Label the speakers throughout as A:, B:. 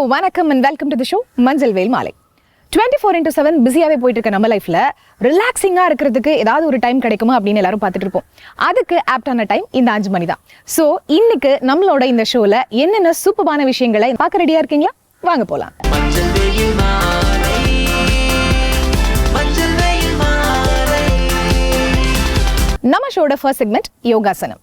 A: வணக்கம் and welcome to the show மஞ்சள் வேல் மாலை. 24/7 பிஸியாவே போயிட்டு இருக்க நம்ம லைஃப்ல ரிலாக்ஸிங்கா இருக்கிறதுக்கு ஏதாவது ஒரு டைம் கிடைக்குமா அப்படின்னு எல்லாரும் பார்த்துட்டு இருப்போம். அதுக்கு ஆப்டான டைம் இந்த 5 மணி தான். ஸோ இன்னைக்கு நம்மளோட இந்த ஷோல என்னென்ன சூப்பரான விஷயங்களை பார்க்க ரெடியா இருக்கீங்களா? வாங்க போலாம். நம்ம ஷோட ஃபர்ஸ்ட் செக்மெண்ட் யோகாசனம்.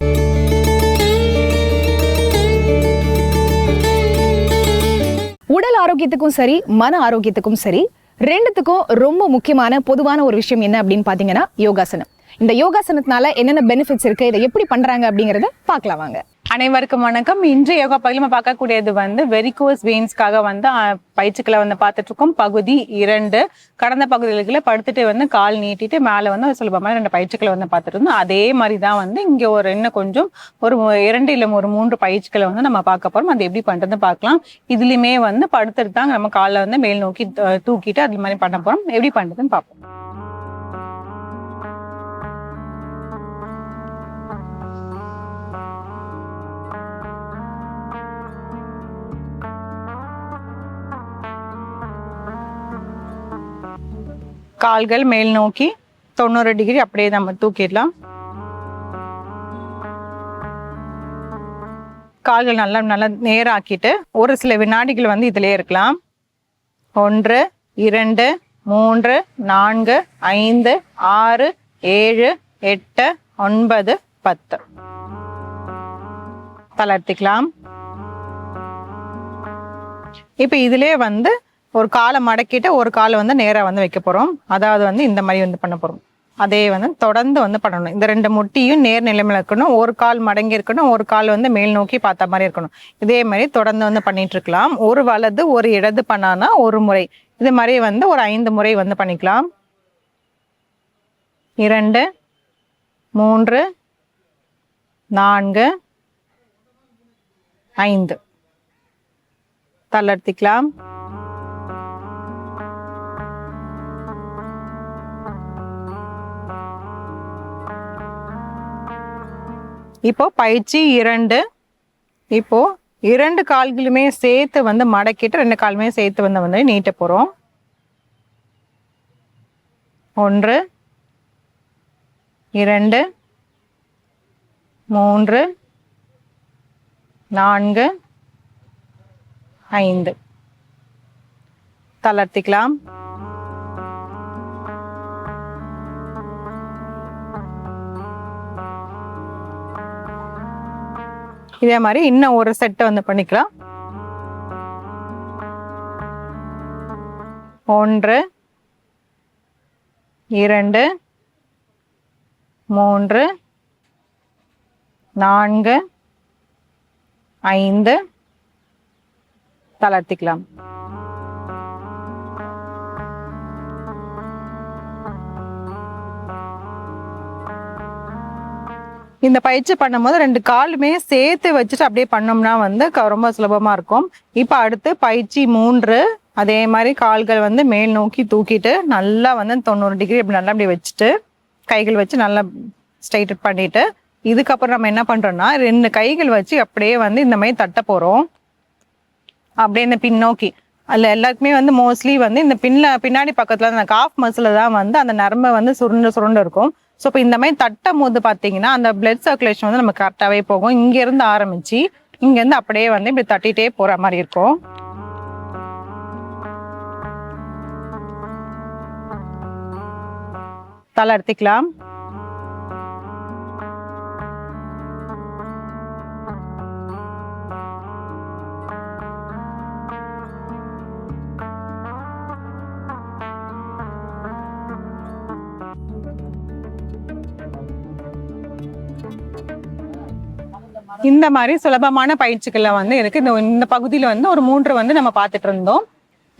A: உடல் ஆரோக்கியத்துக்கும் சரி மன ஆரோக்கியத்துக்கும் சரி ரெண்டுத்துக்கும் ரொம்ப முக்கியமான பொதுவான ஒரு விஷயம் என்ன அப்படின்னு பாத்தீங்கன்னா யோகாசனம். இந்த யோகாசனத்தினால என்னென்ன பெனிஃபிட்ஸ் இருக்கு, இதை எப்படி பண்றாங்க அப்படிங்கறத பார்க்கலாம் வாங்க.
B: அனைவருக்கும் வணக்கம். இன்றைய யோகா பகுதியில் நம்ம பார்க்கக்கூடியது வெரிகோஸ் வெயின்ஸ்க்காக பயிற்சிகளை பார்த்துட்டு இருக்கோம். பகுதி 2. கடந்த பகுதிகளுக்குள்ள படுத்துட்டு கால் நீட்டிட்டு மேல சுலபமான 2 பயிற்சிகளை பார்த்துட்டு இருந்தோம். அதே மாதிரி தான் இங்க இன்னும் கொஞ்சம் ஒரு 2 இல்ல ஒரு 3 பயிற்சிகளை நம்ம பார்க்க போறோம். அது எப்படி பண்றதுன்னு பார்க்கலாம். இதுலயுமே படுத்துட்டு தான் நம்ம காலை மேல் நோக்கி தூக்கிட்டு அது மாதிரி பண்ண போறோம். எப்படி பண்றதுன்னு பார்ப்போம். கால்கள் மேல் நோக்கி 90 டிகிரி அப்படியே நம்ம தூக்கிடலாம். கால்கள் நல்லா நல்லா நேராக்கிட்டு ஒரு சில வினாடிகள் இதிலே இருக்கலாம். 1 2 3 4 5 6 7 8 9 10 தளர்த்திக்கலாம். இப்ப இதிலே ஒரு காலை மடக்கிட்டு ஒரு காலை நேரா வைக்க போறோம். அதாவது இந்த மாதிரி பண்ண போறோம். அதே தொடர்ந்து பண்ணணும். இந்த 2 முட்டியும் நேர் நிலைமையில இருக்கணும். ஒரு கால் மடங்கி இருக்கணும், ஒரு கால் மேல் நோக்கி பார்த்த மாதிரி இருக்கணும். இதே மாதிரி தொடர்ந்து பண்ணிட்டு இருக்கலாம். ஒரு வலது ஒரு இடது பண்ணானா ஒரு முறை, இது மாதிரி ஒரு 5 முறை பண்ணிக்கலாம். 2 3 4 5 தளர்த்திக்கலாம். இப்போ பயிற்சி 2. இப்போ 2 கால்களுமே சேர்த்து மடக்கிட்டு 2 காலுமே சேர்த்து நீட்ட போறோம். 1 2 3 4 5 தளர்த்திக்கலாம். இதே மாதிரி இன்னும் ஒரு செட்டை பண்ணிக்கலாம். 1 2 3 4 5 தளர்த்திக்கலாம். இந்த பயிற்சி பண்ணும்போது 2 காலுமே சேர்த்து வச்சுட்டு அப்படியே பண்ணோம்னா ரொம்ப சுலபமா இருக்கும். இப்ப அடுத்து பயிற்சி 3. அதே மாதிரி கால்கள் மேல் நோக்கி தூக்கிட்டு நல்லா 90 டிகிரி அப்படி நல்லா அப்படி வச்சுட்டு கைகள் வச்சு நல்லா ஸ்ட்ரைட் பண்ணிட்டு இதுக்கப்புறம் நம்ம என்ன பண்றோம்னா 2 கைகள் வச்சு அப்படியே இந்த மாதிரி தட்ட போறோம். அப்படியே இந்த பின்னோக்கி அதில் எல்லாருக்குமே மோஸ்ட்லி இந்த பின்னாடி பக்கத்துல அந்த காஃப் மசில் தான் அந்த நரம்பை சுருண்டு இருக்கும். ஸோ இப்போ இந்த மாதிரி தட்டும் போது பார்த்தீங்கன்னா அந்த பிளட் சர்க்குலேஷன் நம்ம கரெக்டாகவே போகும். இங்கேருந்து ஆரம்பிச்சு இங்கேருந்து அப்படியே இப்படி தட்டிகிட்டே போகிற மாதிரி இருக்கும். தளர்த்திக்கலாம். இந்த மாதிரி சுலபமான பயிற்சிகள்ல இருக்கு. இந்த பகுதியில ஒரு 3 நம்ம பார்த்துட்டு இருந்தோம்.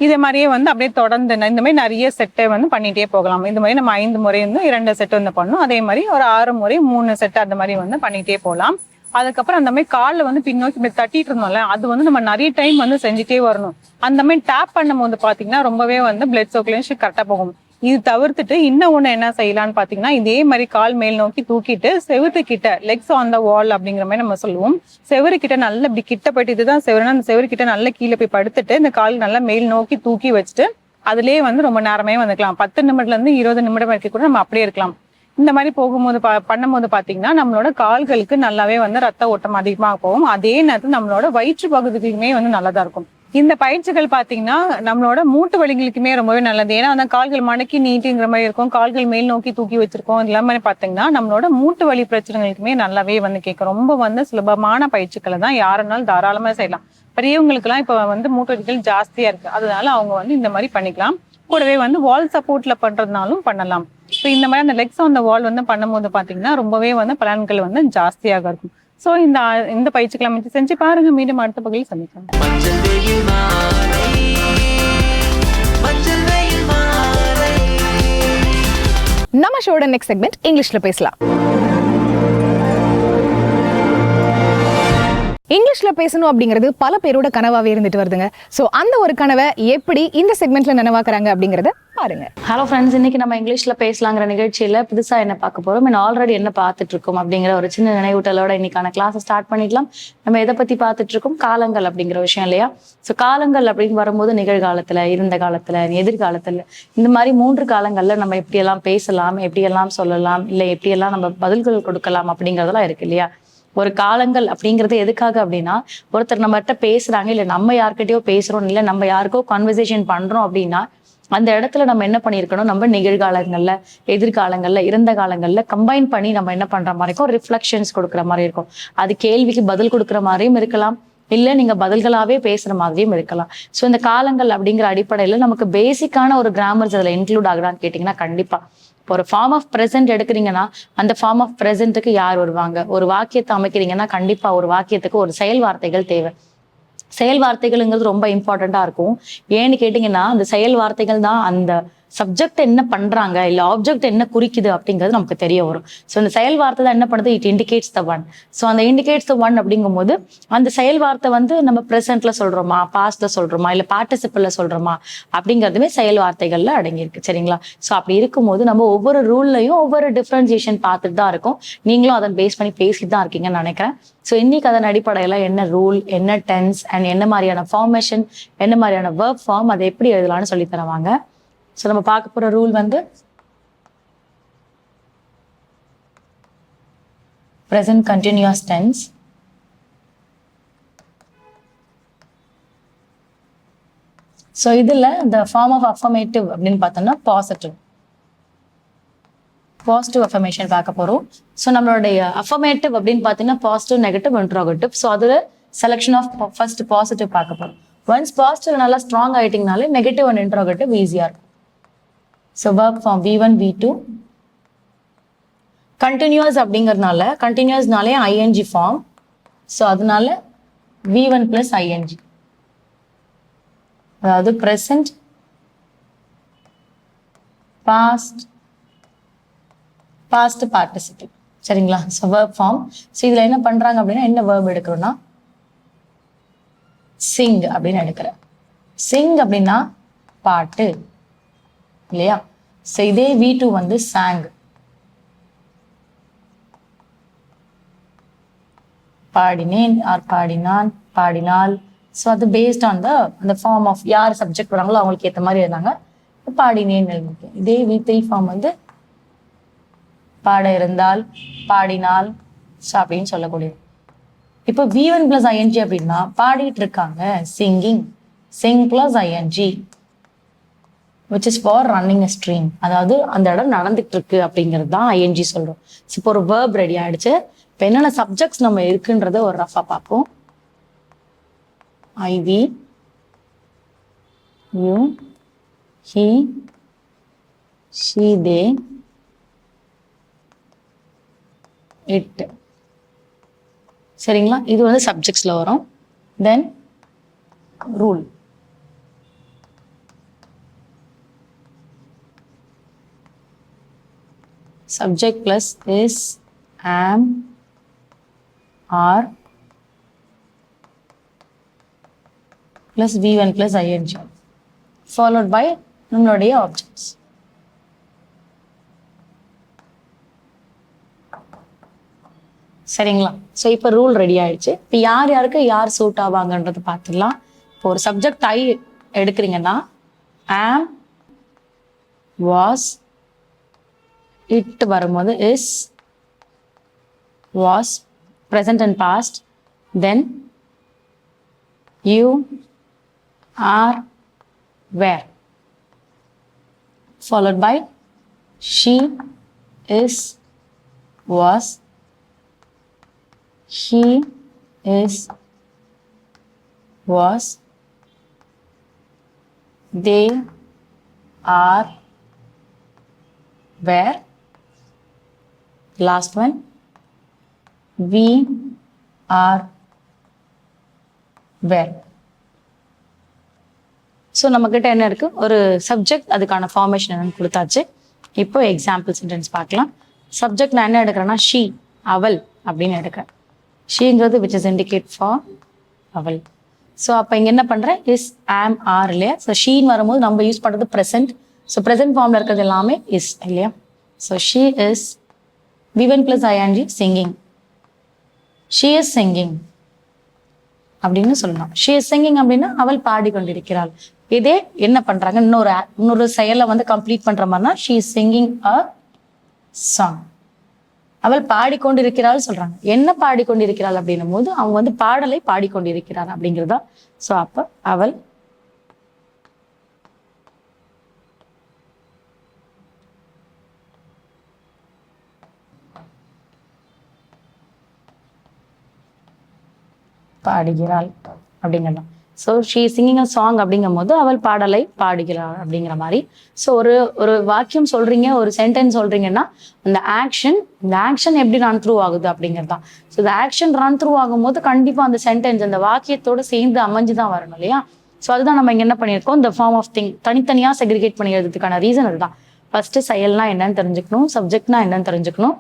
B: இதே மாதிரியே அப்படியே தொடர்ந்து இந்த மாதிரி நிறைய செட்டை பண்ணிட்டே போகலாம். இந்த மாதிரி நம்ம 5 முறை 2 செட் பண்ணணும். அதே மாதிரி ஒரு 6 முறை 3 செட் அந்த மாதிரி பண்ணிட்டே போகலாம். அதுக்கப்புறம் அந்த மாதிரி காலில் பின்னோக்கி இப்படி தட்டிட்டு இருந்தோம்ல, அது நம்ம நிறைய டைம் செஞ்சுட்டே வரணும். அந்த மாதிரி டேப் பண்ணும் போது பாத்தீங்கன்னா ரொம்பவே பிளட் சர்க்குலேஷன் கரெக்டா போகும். இது தவிர்த்துட்டு இன்னும் ஒண்ணு என்ன செய்யலாம்னு பாத்தீங்கன்னா, இதே மாதிரி கால் மேல் நோக்கி தூக்கிட்டு செவுத்து கிட்ட லெக்ஸ் ஆன் த வால் அப்படிங்கிற மாதிரி நம்ம சொல்லுவோம். செவரு கிட்ட நல்லா இப்படி கிட்ட போயிட்டு, இதுதான் செவருனா அந்த செவரு கிட்ட நல்லா கீழே போய் படுத்துட்டு இந்த கால் நல்லா மேல் நோக்கி தூக்கி வச்சுட்டு அதுலயே வந்து ரொம்ப நேரமே வந்துக்கலாம். 10 நிமிடத்துல இருந்து 20 நிமிடம் வரைக்கும் கூட நம்ம அப்படியே இருக்கலாம். இந்த மாதிரி போகும்போது பண்ணும்போது பாத்தீங்கன்னா நம்மளோட கால்களுக்கு நல்லாவே வந்து ரத்த ஓட்டம் அதிகமாக போகும். அதே நேரத்தில் நம்மளோட வயிற்று பகுதிக்குமே வந்து நல்லதா இருக்கும். இந்த பயிற்சிகள் பாத்தீங்கன்னா நம்மளோட மூட்டு வலிகளுக்குமே ரொம்பவே நல்லது. ஏன்னா அந்த கால்கள் மடக்கி நீட்டிங்கிற மாதிரி இருக்கும், கால்கள் மேல் நோக்கி தூக்கி வச்சிருக்கோம். இதெல்லாம் மாதிரி பாத்தீங்கன்னா நம்மளோட மூட்டு வலி பிரச்சனைகளுக்குமே நல்லாவே வந்து கேட்கும். ரொம்ப வந்து சுலபமான பயிற்சிகளை தான் யாருனாலும் தாராளமா செய்யலாம். பெரியவங்களுக்கு எல்லாம் இப்ப வந்து மூட்டு வலிகள் ஜாஸ்தியா இருக்கு, அதனால அவங்க வந்து இந்த மாதிரி பண்ணிக்கலாம். கூடவே வந்து வால் சப்போர்ட்ல பண்றதுனாலும் பண்ணலாம். ஸோ இந்த மாதிரி அந்த லெக்ஸ் ஆன் த வால் வந்து பண்ணும்போது பாத்தீங்கன்னா ரொம்பவே வந்து பலன்கள் வந்து ஜாஸ்தியாக இருக்கும். ஸோ இந்த பயிற்சிகளை அமைச்சு செஞ்சு பாருங்க. மீண்டும் அடுத்த பகுதியில் சந்திக்கலாம்.
A: நம்ம ஷோட நெக்ஸ்ட் செக்மெண்ட் இங்கிலீஷ்ல பேசலாம். இங்கிலீஷ்ல பேசணும் அப்படிங்கிறது பல பேரோட கனவாவே இருந்துட்டு வருதுங்க. ஸோ அந்த ஒரு கனவை எப்படி இந்த செக்மெண்ட்ல நனவாக்குறாங்க அப்படிங்கறத பாருங்க.
C: ஹலோ ஃப்ரெண்ட்ஸ், இன்னைக்கு நம்ம இங்கிலீஷ்ல பேசலாங்கிற நிகழ்ச்சியில புதுசா என்ன பார்க்க போறோம், ஆல்ரெடி என்ன பார்த்துட்டு இருக்கோம் அப்படிங்கிற ஒரு சின்ன நினைவூட்டலோட இன்னைக்கான கிளாஸை ஸ்டார்ட் பண்ணிக்கலாம். நம்ம எதை பத்தி பார்த்துட்டு இருக்கோம், காலங்கள் அப்படிங்கிற விஷயம் இல்லையா. ஸோ காலங்கள் அப்படின்னு வரும்போது நிகழ்காலத்துல, இருந்த காலத்துல, எதிர்காலத்துல, இந்த மாதிரி 3 காலங்கள்ல நம்ம எப்படியெல்லாம் பேசலாம், எப்படியெல்லாம் சொல்லலாம், இல்லை எப்படியெல்லாம் நம்ம பதில்கள் கொடுக்கலாம் அப்படிங்கிறதெல்லாம் இருக்கு இல்லையா. ஒரு காலங்கள் அப்படிங்கிறது எதுக்காக அப்படின்னா, ஒருத்தர் நம்மகிட்ட பேசுறாங்க, இல்லை நம்ம யார்கிட்டயோ பேசுறோம், இல்லை நம்ம யாருக்கோ கான்வர்சேஷன் பண்றோம் அப்படின்னா அந்த இடத்துல நம்ம என்ன பண்ணியிருக்கணும், நம்ம நிகழ்காலங்கள்ல, எதிர்காலங்கள்ல, இறந்த காலங்கள்ல கம்பைன் பண்ணி நம்ம என்ன பண்ற மாதிரி இருக்கும், ரிஃப்ளெக்ஷன்ஸ் கொடுக்குற மாதிரி இருக்கும். அது கேள்விக்கு பதில் கொடுக்குற மாதிரியும் இருக்கலாம், இல்லை நீங்க பதில்களாவே பேசுற மாதிரியும் இருக்கலாம். ஸோ இந்த காலங்கள் அப்படிங்கிற அடிப்படையில நமக்கு பேசிக்கான ஒரு கிராமர்ஸ் அதுல இன்க்ளூட் ஆகுதான்னு கேட்டீங்கன்னா கண்டிப்பா. இப்போ ஒரு ஃபார்ம் ஆஃப் ப்ரெசென்ட் எடுக்கிறீங்கன்னா அந்த ஃபார்ம் ஆஃப் ப்ரெசென்ட்டுக்கு யார் வருவாங்க, ஒரு வாக்கியத்தை அமைக்கிறீங்கன்னா கண்டிப்பா ஒரு வாக்கியத்துக்கு ஒரு செயல் வார்த்தைகள் தேவை. செயல் வார்த்தைகள்ங்கிறது ரொம்ப இம்பார்ட்டண்டா இருக்கும். ஏன்னு கேட்டீங்கன்னா அந்த செயல் வார்த்தைகள் தான் அந்த சப்ஜெக்ட் என்ன பண்றாங்க, இல்ல ஆப்ஜெக்ட் என்ன குறிக்குது அப்படிங்கிறது நமக்கு தெரிய வரும். ஸோ இந்த செயல் வார்த்தை தான் என்ன பண்ணுது, it indicates the one. So அந்த இண்டிகேட்ஸ் த ஒன் அப்படிங்கும்போது அந்த செயல் வார்த்தை வந்து நம்ம ப்ரெசென்ட்ல சொல்றோமா, பாஸ்ட்ல சொல்றோமா, இல்ல பார்ட்டிசிபிள்ல சொல்றோமா அப்படிங்கிறதுமே செயல் வார்த்தைகள்ல அடங்கியிருக்கு. சரிங்களா. ஸோ அப்படி இருக்கும்போது நம்ம ஒவ்வொரு ரூல்லையும் ஒவ்வொரு டிஃபரன்சியேஷன் பார்த்துட்டு தான் இருக்கோம். நீங்களும் அதன் பேஸ் பண்ணி பேசிட்டு தான் இருக்கீங்கன்னு நினைக்கிறேன். ஸோ இன்னைக்கு அதன் அடிப்படையில என்ன ரூல், என்ன டென்ஸ் அண்ட் என்ன மாதிரியான ஃபார்மேஷன், என்ன மாதிரியான வேர்ப் ஃபார்ம், அதை எப்படி எழுதலாம்னு சொல்லி தருவாங்க. ஸோ நம்ம பார்க்க போற ரூல் வந்து present continuous tense. ஸோ இதுல the form of affirmative அப்படின்னு பார்த்தோம்னா பாசிட்டிவ் அஃபர்மேஷன் பார்க்க போறோம். ஸோ நம்மளுடைய அஃபர்மேட்டிவ் அப்படின்னு பார்த்தீங்கன்னா பாசிட்டிவ், நெகட்டிவ், இன்ட்ரோகேட்டிவ். ஸோ அதுல செலெக்ஷன் ஆஃப் ஃபர்ஸ்ட் பாசிட்டிவ் பார்க்க போறோம். ஒன்ஸ் பாசிட்டிவ் நல்லா ஸ்ட்ராங் ஆயிட்டீங்கனாலே நெகட்டிவ் அண்ட் இன்ட்ரோகேட்டிவ் ஈஸியா இருக்கும். So verb form V1 V2. Continuous அப்படிங்கிறதுனால கண்டினியூஸ்னாலே ஐஎன்ஜி ஃபார்ம். ஸோ அதனால V1 + ING, அதாவது ப்ரெசன்ட், பாஸ்ட் பார்ட்டிசிபிள். சரிங்களா. So verb form. ஸோ இதுல என்ன பண்றாங்க அப்படின்னா, என்ன verb எடுக்கிறோம்னா சிங் அப்படின்னு எடுக்கிறேன். சிங் அப்படின்னா பாட்டு இல்லையா. ஸோ இதே V2 வந்து சாங், பாடினேன் ஆர் பாடினான், பாடினாள். ஸோ அது பேஸ்ட் ஆன் அந்த ஃபார்ம் ஆஃப் யார் சப்ஜெக்ட் வராங்களோ அவங்களுக்கு ஏற்ற மாதிரி இருந்தாங்க. பாடினேன் எழுதிருக்கேன். இதே V3 ஃபார்ம் வந்து பாட இருந்தால், பாடினாள். ஸோ அப்படின்னு சொல்லக்கூடியது. இப்போ V1 + ING அப்படின்னா பாடிட்டு இருக்காங்க, singing. Singh + ING which is for running a stream, அதாவது அந்த இடம் நடந்துட்டு இருக்கு அப்படிங்கிறது தான் ING சொல்றோம். இப்போ ஒரு verb ரெடி ஆயிடுச்சு. இப்போ என்னென்ன சப்ஜெக்ட்ஸ் நம்ம இருக்குன்றத ஒரு ரஃபா பார்ப்போம். I, we, you, he, she, they, it. சரிங்களா. இது வந்து சப்ஜெக்ட்ஸ்ல வரும். தென் rule. Subject plus is, am, are plus V1 + ING followed by நம்மளுடைய ஆப்ஜெக்ட்ஸ். சரிங்களா? ஸோ இப்போ ரூல் ரெடி ஆயிடுச்சு. இப்போ யார் யாருக்கு யார் சூட் ஆவாங்கன்றது பார்த்துடலாம். இப்போ ஒரு சப்ஜெக்ட் ஐ எடுக்கிறீங்கன்னா ஆம், வாஸ், இட் வரும்போது is, was, present and past, then you, are, were, followed by she, is, was, he, is, was, they, are, were, last one, we, are, were. So நம்மக்கிட்ட என்ன இருக்குது, ஒரு சப்ஜெக்ட், அதுக்கான formation என்னன்னு கொடுத்தாச்சு. இப்போ example sentence பார்க்கலாம். சப்ஜெக்ட் நான் என்ன எடுக்கிறேன்னா ஷீ, அவள் அப்படின்னு எடுக்கிறேன். ஷீங்கிறது விச் இஸ் இண்டிகேட் ஃபார் அவள். ஸோ அப்போ இங்கே என்ன பண்ணுறேன், இஸ், ஆம், ஆர் இல்லையா. ஸோ ஷீன்னு வரும்போது நம்ம யூஸ் பண்ணுறது ப்ரெசென்ட். ஸோ ப்ரெசென்ட் ஃபார்மில் இருக்கிறது எல்லாமே இஸ் இல்லையா. So she is V1 + ing singing. She is singing அப்படின்னு சொல்லணும். ஷீ இஸ் சிங்கிங் அப்படின்னா அவள் பாடிக்கொண்டிருக்கிறாள். இதே என்ன பண்றாங்க, இன்னொரு செயலை வந்து கம்ப்ளீட் பண்ற மாதிரினா she is singing a song. அவள் பாடிக்கொண்டிருக்கிறாள் சொல்றாங்க. என்ன பாடிக்கொண்டிருக்கிறாள் அப்படின்னும் போது அவங்க வந்து பாடலை பாடிக்கொண்டிருக்கிறார் அப்படிங்கிறதா. ஸோ அப்ப அவள் பாடுகிறாள் அப்படிங்கலாம். So she singing a song அப்படிங்கும் போது அவள் பாடலை பாடுகிறாள் அப்படிங்கிற மாதிரி. ஸோ ஒரு வாக்கியம் சொல்றீங்க, ஒரு சென்டென்ஸ் சொல்றீங்கன்னா இந்த ஆக்ஷன் எப்படி ரன் த்ரூ ஆகுது அப்படிங்கிறது தான். ஸோ இந்த ஆக்ஷன் ரன் த்ரூ ஆகும்போது கண்டிப்பாக அந்த சென்டென்ஸ் அந்த வாக்கியத்தோடு சேர்ந்து அமைஞ்சு தான் வரணும் இல்லையா. ஸோ அதுதான் நம்ம இங்கே என்ன பண்ணியிருக்கோம், இந்த ஃபார்ம் ஆஃப் திங் தனித்தனியாக செக்ரிகேட் பண்ணிக்கிறதுக்கான ரீசன் அதுதான். ஃபர்ஸ்ட் செயல்னா என்னன்னு தெரிஞ்சுக்கணும், சப்ஜெக்ட்னா என்னன்னு தெரிஞ்சுக்கணும்,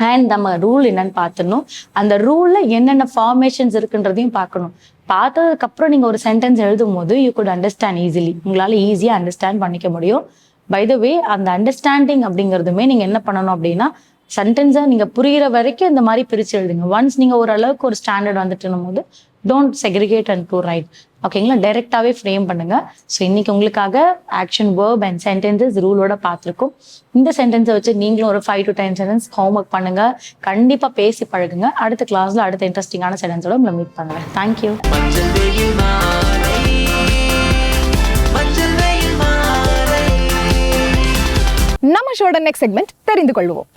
C: அண்ட் நம்ம ரூல் என்னன்னு பார்த்துடணும். அந்த ரூல்ல என்னென்ன ஃபார்மேஷன்ஸ் இருக்குன்றதையும் பார்க்கணும். பார்த்ததுக்கு அப்புறம் நீங்க ஒரு சென்டென்ஸ் எழுதும் போது யூ குட் அண்டர்ஸ்டாண்ட் ஈஸிலி, உங்களால ஈஸியா அண்டர்ஸ்டாண்ட் பண்ணிக்க முடியும். பை த வே அந்த அண்டர்ஸ்டாண்டிங் அப்படிங்கிறதுமே நீங்க என்ன பண்ணணும் அப்படின்னா, சென்டென்ஸை நீங்க புரிகிற வரைக்கும் இந்த மாதிரி பிரிச்சு எழுதுங்க. ஒன்ஸ் நீங்க ஓரளவுக்கு ஒரு ஸ்டாண்டர்ட் வந்துட்டுனும் போது don't segregate and to right, ஓகேங்களா. டைரெக்டாகவே ஃப்ரேம் பண்ணுங்க. ஸோ இன்னைக்கு உங்களுக்காக ஆக்ஷன், வேர்ப் அண்ட் சென்டென்சஸ் ரூலோட பார்த்துருக்கோம். இந்த சென்டென்ஸை வச்சு நீங்களும் ஒரு 5 to 10 சென்டென்ஸ் ஹோம்ஒர்க் பண்ணுங்க. கண்டிப்பாக பேசி பழகுங்க. அடுத்த கிளாஸ்ல அடுத்த இன்ட்ரெஸ்டிங்கான சென்டென்ஸோட உங்களை மீட் பண்ணுவேன். தேங்க்யூ.
A: நம்ம ஷோட நெக்ஸ்ட் செக்மெண்ட் தெரிந்து கொள்வோம்.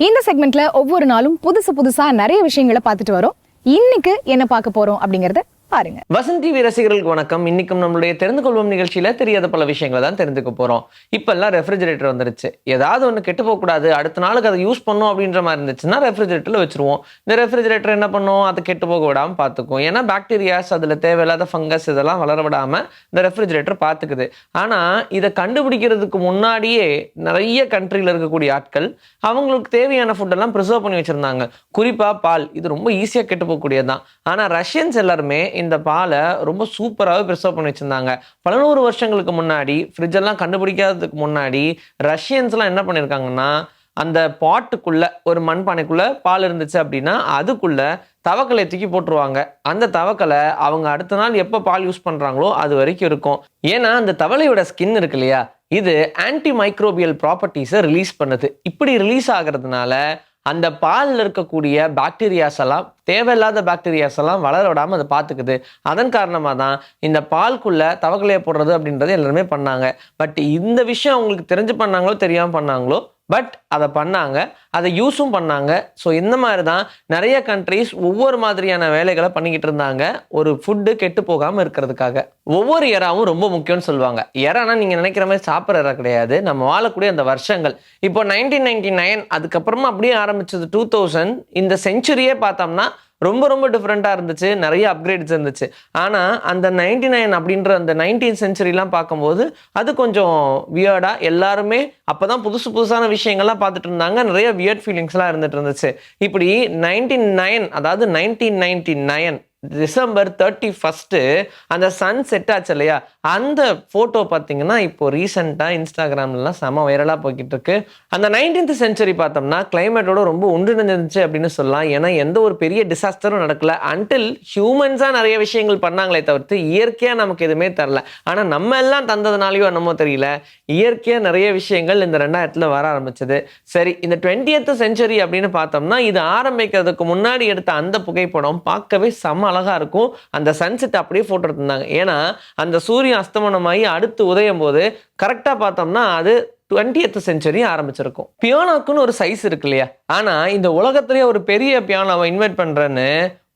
A: இந்த செக்மெண்ட்ல ஒவ்வொரு நாளும் புதுசா நிறைய விஷயங்களை பார்த்துட்டு வரோம். இன்னைக்கு என்ன பார்க்க போறோம் அப்படிங்கறத பாருங்க.
D: வசந்த் டிவி ரசிகர்களுக்கு வணக்கம். இன்னைக்கும் நம்மளுடைய தெரிந்து கொள்வோம் நிகழ்ச்சியில தெரியாத பல விஷயங்களை தான் தெரிஞ்சுக்க போறோம். இப்பெல்லாம் ரெஃப்ரிஜரேட்டர் வந்துருச்சு. ஏதாவது ஒன்று கெட்டு போகக்கூடாது, அடுத்த நாளுக்கு அதை யூஸ் பண்ணும் அப்படின்ற மாதிரி இருந்துச்சுன்னா ரெஃப்ரிஜரேட்டர்ல வச்சிருவோம். இந்த ரெஃப்ரிஜரேட்டர் என்ன பண்ணும், அதை கெட்டு போக விடாம பார்த்துக்கும். ஏன்னா பாக்டீரியாஸ், அதுல தேவையில்லாத ஃபங்கஸ் இதெல்லாம் வளர விடாம இந்த ரெஃப்ரிஜரேட்டர் பார்த்துக்குது. ஆனா இதை கண்டுபிடிக்கிறதுக்கு முன்னாடியே நிறைய கண்ட்ரில இருக்கக்கூடிய ஆட்கள் அவங்களுக்கு தேவையான ஃபுட்டெல்லாம் ப்ரிசர்வ் பண்ணி வச்சிருந்தாங்க. குறிப்பா பால், இது ரொம்ப ஈஸியா கெட்டு போகக்கூடியதுதான். ஆனா ரஷ்யன்ஸ் எல்லாருமே இந்த பாலை ரொம்ப சூப்பராகவே ப்ரிசர்வ் பண்ணி வச்சிருந்தாங்க. பல 100 வருஷங்களுக்கு முன்னாடி, ஃப்ரிட்ஜ் எல்லாம் கண்டுபிடிக்காததுக்கு முன்னாடி ரஷ்யன்ஸ்லாம் என்ன பண்ணியிருக்காங்கன்னா, அந்த பாட்டுக்குள்ள ஒரு மண்பானைக்குள்ள பால் இருந்துச்சு அப்படின்னா அதுக்குள்ள தவக்கலை தூக்கி போட்டுருவாங்க. அந்த தவக்கலை அவங்க அடுத்த நாள் எப்போ பால் யூஸ் பண்றாங்களோ அது வரைக்கும் இருக்கும். ஏன்னா அந்த தவளையோட ஸ்கின் இருக்கு இல்லையா, இது ஆன்டி மைக்ரோபியல் ப்ராப்பர்ட்டிஸை ரிலீஸ் பண்ணுது. இப்படி ரிலீஸ் ஆகிறதுனால அந்த பாலில் இருக்கக்கூடிய பாக்டீரியாஸ் எல்லாம், தேவையில்லாத பாக்டீரியாஸ் எல்லாம் வளர விடாமல் அதை பார்த்துக்குது. அதன் காரணமாக தான் இந்த பால்குள்ள தவக்கலையை போடுறது அப்படின்றது எல்லாருமே பண்ணாங்க. பட் இந்த விஷயம் அவங்களுக்கு தெரிஞ்சு பண்ணாங்களோ தெரியாமல் பண்ணாங்களோ, பட் அதை பண்ணாங்க, அதை யூஸும் பண்ணாங்க. ஸோ இந்த மாதிரி தான் நிறைய கண்ட்ரிஸ் ஒவ்வொரு மாதிரியான வேலைகளை பண்ணிக்கிட்டு இருந்தாங்க, ஒரு ஃபுட்டு கெட்டு போகாமல் இருக்கிறதுக்காக. ஒவ்வொரு எறாவும் ரொம்ப முக்கியம்னு சொல்லுவாங்க. எறானா நீங்கள் நினைக்கிற மாதிரி சாப்பிட்ற எறா கிடையாது, நம்ம வாழக்கூடிய அந்த வருஷங்கள். இப்போ 1999, அதுக்கப்புறமா அப்படியே ஆரம்பிச்சது 2000, இந்த செஞ்சுரியே பார்த்தோம்னா ரொம்ப ரொம்ப டிஃப்ரெண்ட்டாக இருந்துச்சு, நிறைய அப்கிரேட்ஸ் இருந்துச்சு. ஆனால் அந்த 99 அப்படின்ற அந்த 19th செஞ்சுரிலாம் பார்க்கும்போது அது கொஞ்சம் வியர்டாக, எல்லாருமே அப்போ தான் புதுசான விஷயங்கள்லாம் பார்த்துட்டு இருந்தாங்க, நிறைய வியர்ட் ஃபீலிங்ஸ்லாம் இருந்துட்டு இருந்துச்சு. இப்படி 1999, அதாவது 1999 December 31 அந்த சன் செட் ஆச்சு இல்லையா, அந்த ஃபோட்டோ பார்த்தீங்கன்னா இப்போ ரீசெண்டாக இன்ஸ்டாகிராம்லாம் செம வைரலாக போய்கிட்டு இருக்கு. அந்த 19th century பார்த்தோம்னா கிளைமேட்டோட ரொம்ப ஒன்றிணைஞ்சிருந்துச்சு அப்படின்னு சொல்லலாம். ஏன்னா எந்த ஒரு பெரிய டிசாஸ்டரும் நடக்கல அன்டில் ஹியூமன்ஸாக நிறைய விஷயங்கள் பண்ணாங்களே தவிர்த்து இயற்கையாக நமக்கு எதுவுமே தரல. ஆனால் நம்ம எல்லாம் தந்ததுனாலையோ என்னமோ தெரியல, இயற்கையாக நிறைய விஷயங்கள் இந்த 2000 வர ஆரம்பிச்சது. சரி, இந்த 20th century அப்படின்னு பார்த்தோம்னா இது ஆரம்பிக்கிறதுக்கு முன்னாடி எடுத்த அந்த புகைப்படம் பார்க்கவே செம அழகா இருக்கும். அந்த சன்செட் அப்படியே போட்டோ எடுத்திருந்தாங்க. ஏன்னா அந்த சூரியன் அஸ்தமனமாகி அடுத்து உதயம் போது கரெக்டா பார்த்தோம்னா அது 20th century ஆரம்பிச்சிருக்கும். பியானோக்குன்னு ஒரு சைஸ் இருக்கு இல்லையா, ஆனா இந்த உலகத்திலேயே ஒரு பெரிய பியானோவை இன்வென்ட் பண்றேன்னு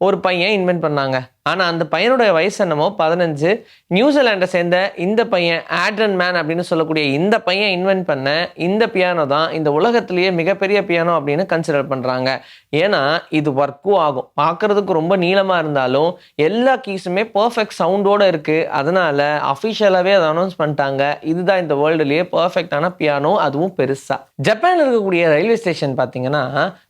D: ஒரு பையன் இன்வென்ட் பண்ணாங்க. ஆனா அந்த பையனுடைய வயசு என்னமோ 15. நியூசிலாண்டை சேர்ந்த இந்த பையன் ஆட்ரன் மேன் அப்படின்னு சொல்லக்கூடிய இந்த பையன் இன்வென்ட் பண்ண இந்த பியானோ தான் இந்த உலகத்திலேயே மிகப்பெரிய பியானோ அப்படின்னு கன்சிடர் பண்றாங்க. ஏன்னா இது ஒர்க்கும் ஆகும், பார்க்கறதுக்கு ரொம்ப நீளமா இருந்தாலும் எல்லா கீஸுமே பர்ஃபெக்ட் சவுண்டோட இருக்கு. அதனால அஃபிஷியலாவே அதை அனௌன்ஸ் பண்ணிட்டாங்க, இதுதான் இந்த வேர்ல்டுலயே பர்ஃபெக்டான பியானோ, அதுவும் பெருசா. ஜப்பான்ல இருக்கக்கூடிய ரயில்வே ஸ்டேஷன் பார்த்தீங்கன்னா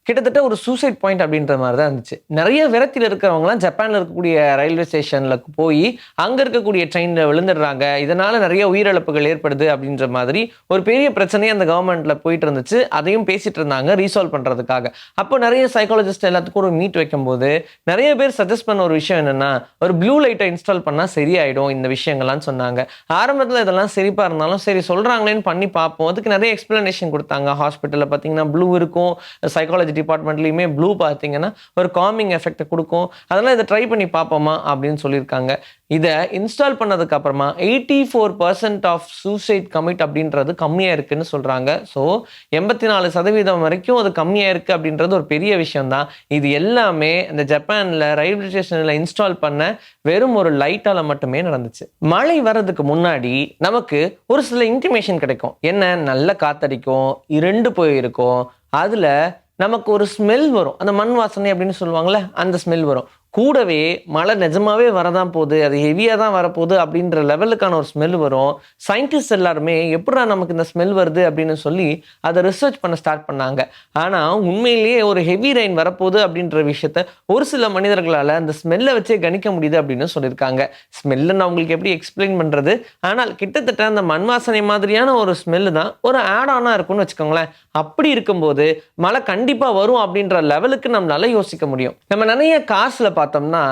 D: கிட்டத்தட்ட ஒரு சூசைட் பாயிண்ட் அப்படின்ற மாதிரி தான் இருந்துச்சு. நிறைய விரக்தியில் இருக்கிறவங்களாம் ஜப்பான்ல இருக்கக்கூடிய ரயில்வே ஸ்டேஷன்ல போய் அங்க இருக்கக்கூடிய ட்ரெயின்ல விழுந்துடுறாங்க. இதனால நிறைய உயிரிழப்புகள் ஏற்படுது அப்படின்ற மாதிரி ஒரு பெரிய பிரச்சனையே அந்த கவர்மெண்ட்ல போயிட்டு இருந்துச்சு. அதையும் பேசிட்டு இருந்தாங்க ரீசால்வ் பண்றதுக்காக. அப்போ நிறைய சைக்காலஜிஸ்ட் எல்லாத்துக்கும் ஒரு மீட் வைக்கும்போது நிறைய பேர் சஜஸ்ட் பண்ண ஒரு விஷயம் என்னன்னா, ஒரு ப்ளூ லைட்டை இன்ஸ்டால் பண்ணா சரியாயிடும் இந்த விஷயங்கள்லாம் சொன்னாங்க. ஆரம்பத்தில் இதெல்லாம் சிரிப்பா இருந்தாலும் சரி சொல்றாங்களேன்னு பண்ணி பார்ப்போம். அதுக்கு நிறைய எக்ஸ்பிளனேஷன் கொடுத்தாங்க. ஹாஸ்பிட்டலில் பார்த்தீங்கன்னா ப்ளூ இருக்கும், சைக்காலஜி டிபார்ட்மெண்ட்லையுமே ப்ளூ பார்த்தீங்கன்னா ஒரு காமிங் எஃபெக்ட் கொடுக்கும். அதெல்லாம் இதை ட்ரை பண்ணி பார்ப்போமா அப்படின்னு சொல்லியிருக்காங்க. இதை இன்ஸ்டால் பண்ணதுக்கு அப்புறமா 84% ஆஃப் சூசைட் கமிட் அப்படின்றது கம்மியா இருக்குன்னு சொல்றாங்க. ஸோ 84% வரைக்கும் அது கம்மியா இருக்கு அப்படின்றது ஒரு பெரிய விஷயம் தான். இது எல்லாமே இந்த ஜப்பான்ல ரயில்வே ஸ்டேஷன்ல இன்ஸ்டால் பண்ண வெறும் ஒரு லைட்டால மட்டுமே நடந்துச்சு. மழை வர்றதுக்கு முன்னாடி நமக்கு ஒரு சில இன்டிமேஷன் கிடைக்கும். என்ன, நல்ல காத்தடிக்கும், இருண்டு போயிருக்கும், அதுல நமக்கு ஒரு ஸ்மெல் வரும், அந்த மண் வாசனை அப்படின்னு சொல்லுவாங்கல்ல, அந்த ஸ்மெல் வரும். கூடவே மழை நிஜமாவே வரதான் போகுது, அது ஹெவியாக தான் வரப்போகுது அப்படின்ற லெவலுக்கான ஒரு ஸ்மெல் வரும். சயின்டிஸ்ட் எல்லாருமே எப்படா நமக்கு இந்த ஸ்மெல் வருது அப்படின்னு சொல்லி அதை ரிசர்ச் பண்ண ஸ்டார்ட் பண்ணாங்க. ஆனால் உண்மையிலேயே ஒரு ஹெவி ரெயின் வரப்போகுது அப்படின்ற விஷயத்த ஒரு சில மனிதர்களால் அந்த ஸ்மெல்லை வச்சே கணிக்க முடியுது அப்படின்னு சொல்லியிருக்காங்க. ஸ்மெல்லுன்னு அவங்களுக்கு எப்படி எக்ஸ்பிளைன் பண்ணுறது, ஆனால் கிட்டத்தட்ட அந்த மண் வாசனை மாதிரியான ஒரு ஸ்மெல்லு தான் ஒரு ஆட் ஆனாக இருக்கும்னு வச்சுக்கோங்களேன். அப்படி இருக்கும்போது மழை கண்டிப்பாக வரும் அப்படின்ற லெவலுக்கு நம்மளால யோசிக்க முடியும். நம்ம நிறைய கார்ஸில் பார்த்தோம்னா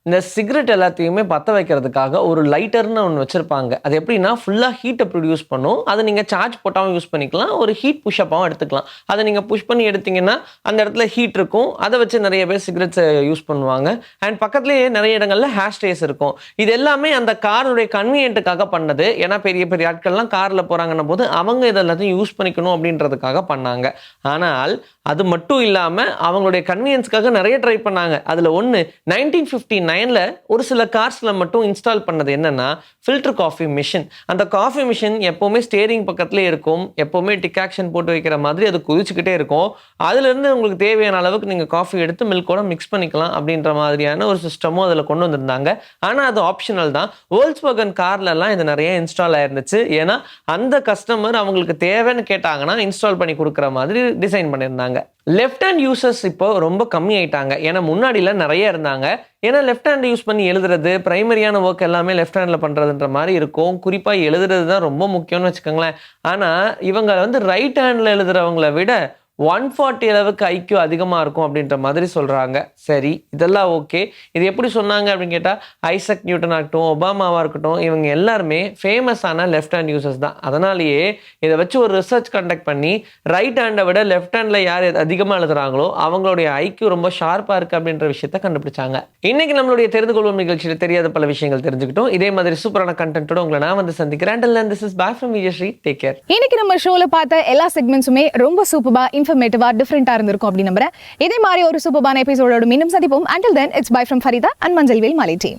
D: இந்த சிகரெட் எல்லாத்தையுமே பற்ற வைக்கிறதுக்காக ஒரு லைட்டர்னு ஒன்று வச்சுருப்பாங்க. அது எப்படின்னா ஃபுல்லாக ஹீட்டை ப்ரொடியூஸ் பண்ணும். அதை நீங்கள் சார்ஜ் போட்டாலும் யூஸ் பண்ணிக்கலாம், ஒரு ஹீட் புஷ்அப்பாகவும் எடுத்துக்கலாம். அதை நீங்கள் புஷ் பண்ணி எடுத்தீங்கன்னா அந்த இடத்துல ஹீட் இருக்கும், அதை வச்சு நிறைய பேர் சிகரெட்ஸை யூஸ் பண்ணுவாங்க. அண்ட் பக்கத்துலேயே நிறைய இடங்கள்ல ஹேஷ்டேஸ் இருக்கும். இது எல்லாமே அந்த காருடைய கன்வீனியன்ட்டுக்காக பண்ணது. ஏன்னா பெரிய பெரிய ஆட்கள்லாம் காரில் போகிறாங்கன்னும் போது அவங்க இதை எல்லாத்தையும் யூஸ் பண்ணிக்கணும் அப்படின்றதுக்காக பண்ணாங்க. ஆனால் அது மட்டும் இல்லாமல் அவங்களுடைய கன்வீனியன்ஸ்க்காக நிறைய ட்ரை பண்ணாங்க. அதில் ஒன்று 1959ல் ஒரு சில கார்ஸில் மட்டும் இன்ஸ்டால் பண்ணது என்னன்னா ஃபில்டர் காஃபி மிஷின். அந்த காஃபி மிஷின் எப்போவுமே ஸ்டேரிங் பக்கத்துலேயே இருக்கும், எப்போவுமே டிகாக்ஷன் போட்டு வைக்கிற மாதிரி அது குதிச்சுக்கிட்டே இருக்கும். அதுலேருந்து உங்களுக்கு தேவையான அளவுக்கு நீங்கள் காஃபி எடுத்து மில்கோட மிக்ஸ் பண்ணிக்கலாம் அப்படின்ற மாதிரியான ஒரு சிஸ்டமும் அதில் கொண்டு வந்திருந்தாங்க. ஆனால் அது ஆப்ஷனல் தான். வோல்க்ஸ்வாகன் கார்லலாம் இது நிறைய இன்ஸ்டால் ஆயிருந்துச்சு. ஏன்னா அந்த கஸ்டமர் அவங்களுக்கு தேவைன்னு கேட்டாங்கன்னா இன்ஸ்டால் பண்ணி கொடுக்குற மாதிரி டிசைன் பண்ணியிருந்தாங்க. லெஃப்ட் ஹேண்ட் யூசர்ஸ் இப்போ ரொம்ப கம்மி ஆயிட்டாங்க. ஏன்னா முன்னாடிலாம் நிறைய இருந்தாங்க. ஏன்னா லெஃப்ட் ஹேண்ட் யூஸ் பண்ணி எழுதுறது, பிரைமரியான ஒர்க் எல்லாமே லெஃப்ட் ஹேண்டில் பண்ணுறதுன்ற மாதிரி இருக்கும். குறிப்பாக எழுதுறது தான் ரொம்ப முக்கியம்னு வச்சுக்கோங்களேன். ஆனால் இவங்க வந்து ரைட் ஹேண்டில் எழுதுறவங்கள விட 140 அளவுக்கு ஐக்கியூ அதிகமாக இருக்கும் அப்படின்ற மாதிரி சொல்கிறாங்க. சரி, இதெல்லாம் ஓகே. இது எப்படி சொன்னாங்க அப்படின்னு கேட்டால் ஐசக் நியூட்டனாக இருக்கட்டும், ஒபாமாவாக இருக்கட்டும், இவங்க எல்லாருமே ஃபேமஸான லெஃப்ட் ஹேண்ட் யூசர்ஸ் தான். அதனாலேயே இதை வச்சு ஒரு ரிசர்ச் கண்டக்ட் பண்ணி ரைட் ஹேண்டை விட லெஃப்ட் ஹேண்டில் யார் அதிகமாக எழுதுறாங்களோ அவங்களுடைய ஐக்கியூ ரொம்ப ஷார்ப்பாக இருக்குது அப்படின்ற விஷயத்த கண்டுபிடிச்சாங்க. இன்னைக்கு நம்மளுடைய தெரிந்து கொள்வோம் நிகழ்ச்சியில் தெரியாத பல விஷயங்கள் தெரிஞ்சுக்கிட்டோம். இதே மாதிரி சூப்பரான கண்டென்ட்டோட உங்களை நான் வந்து சந்திக்கிறேன். This is bye from Vijayashree. Take care.
A: இன்னைக்கு நம்ம ஷோல பார்த்த எல்லா செக்மெண்ட்ஸுமே ரொம்ப சூப்பரா இன்ஃபர்மேட்டிவா டிஃபரெண்டா இருந்திருக்கும் அப்படின்னு நம்புறேன். இதே மாதிரி ஒரு சூப்பரான எபிசோடோட மீண்டும் சந்திப்போம். Until then, it's bye from Farida and Manjalvel Malay team.